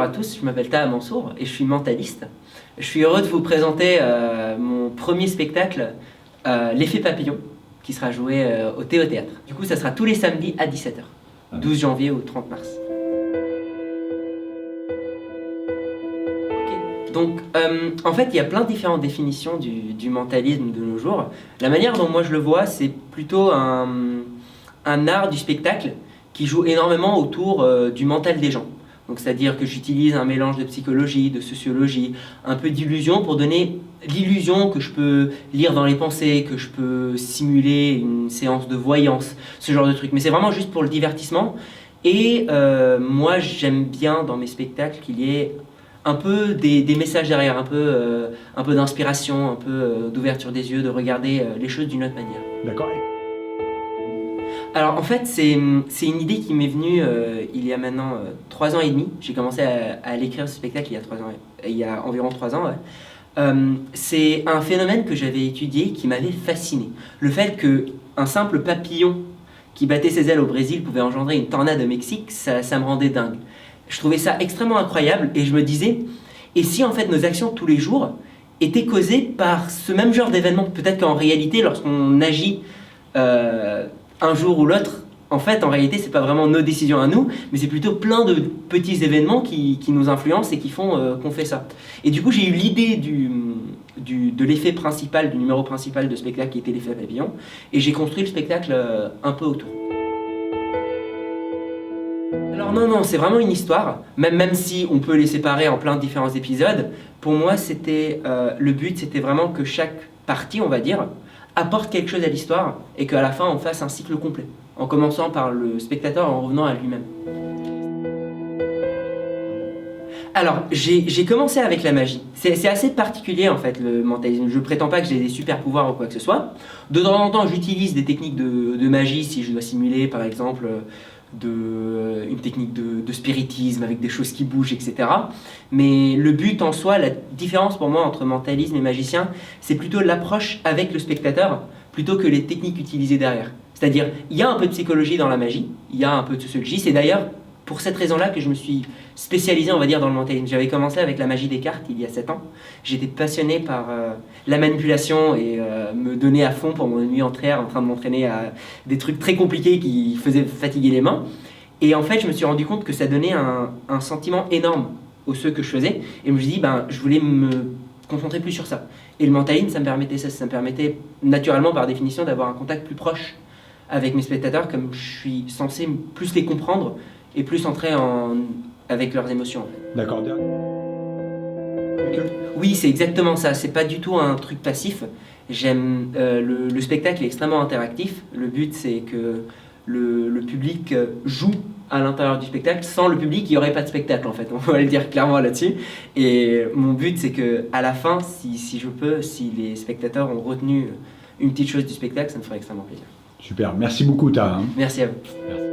à tous, je m'appelle Taha Mansour et je suis mentaliste. Je suis heureux de vous présenter mon premier spectacle, L'Effet Papillon, qui sera joué au Théâtre. Du coup, ça sera tous les samedis à 17h, 12 janvier au 30 mars. Donc, en fait, il y a plein de différentes définitions du mentalisme de nos jours. La manière dont moi je le vois, c'est plutôt un art du spectacle qui joue énormément autour du mental des gens. Donc, c'est-à-dire que j'utilise un mélange de psychologie, de sociologie, un peu d'illusion pour donner l'illusion que je peux lire dans les pensées, que je peux simuler une séance de voyance, ce genre de truc. Mais c'est vraiment juste pour le divertissement. Et moi, j'aime bien dans mes spectacles qu'il y ait un peu des messages derrière, un peu d'inspiration, un peu d'ouverture des yeux, de regarder les choses d'une autre manière. D'accord. Alors en fait, c'est une idée qui m'est venue il y a maintenant 3 ans et demi. J'ai commencé à l'écrire ce spectacle il y a environ 3 ans. Ouais. C'est un phénomène que j'avais étudié qui m'avait fasciné. Le fait qu'un simple papillon qui battait ses ailes au Brésil pouvait engendrer une tornade au Mexique, ça me rendait dingue. Je trouvais ça extrêmement incroyable et je me disais, et si en fait nos actions tous les jours étaient causées par ce même genre d'événement? Peut-être qu'en réalité, lorsqu'on agit un jour ou l'autre, en fait, en réalité, c'est pas vraiment nos décisions à nous, mais c'est plutôt plein de petits événements qui nous influencent et qui font qu'on fait ça. Et du coup, j'ai eu l'idée de l'effet principal, du numéro principal de spectacle qui était l'effet papillon, et j'ai construit le spectacle un peu autour. Alors non, c'est vraiment une histoire, même si on peut les séparer en plein de différents épisodes. Pour moi, le but, c'était vraiment que chaque partie, on va dire, apporte quelque chose à l'histoire et qu'à la fin, on fasse un cycle complet, en commençant par le spectateur et en revenant à lui-même. Alors, j'ai commencé avec la magie. C'est assez particulier en fait le mentalisme. Je prétends pas que j'ai des super pouvoirs ou quoi que ce soit. De temps en temps, j'utilise des techniques de magie si je dois simuler par exemple une technique de spiritisme avec des choses qui bougent, etc. Mais le but en soi, la différence pour moi entre mentalisme et magicien, c'est plutôt l'approche avec le spectateur plutôt que les techniques utilisées derrière. C'est-à-dire, il y a un peu de psychologie dans la magie, il y a un peu de sociologie. C'est d'ailleurs pour cette raison-là que je me suis spécialisé, on va dire, dans le mentalisme. J'avais commencé avec la magie des cartes il y a 7 ans. J'étais passionné par la manipulation et me donner à fond pour mon nuit entière en train de m'entraîner à des trucs très compliqués qui faisaient fatiguer les mains. Et en fait, je me suis rendu compte que ça donnait un sentiment énorme aux ceux que je faisais. Et je me suis dit, je voulais me concentrer plus sur ça. Et le mentalisme, ça me permettait ça. Ça me permettait naturellement, par définition, d'avoir un contact plus proche avec mes spectateurs, comme je suis censé plus les comprendre et plus entrer avec leurs émotions. En fait. D'accord. Oui, c'est exactement ça. C'est pas du tout un truc passif. J'aime le spectacle est extrêmement interactif. Le but, c'est que le public joue à l'intérieur du spectacle. Sans le public, il n'y aurait pas de spectacle, en fait. On va le dire clairement là-dessus. Et mon but, c'est que à la fin, si je peux, si les spectateurs ont retenu une petite chose du spectacle, ça me ferait extrêmement plaisir. Super. Merci beaucoup, Taha. Merci à vous. Merci.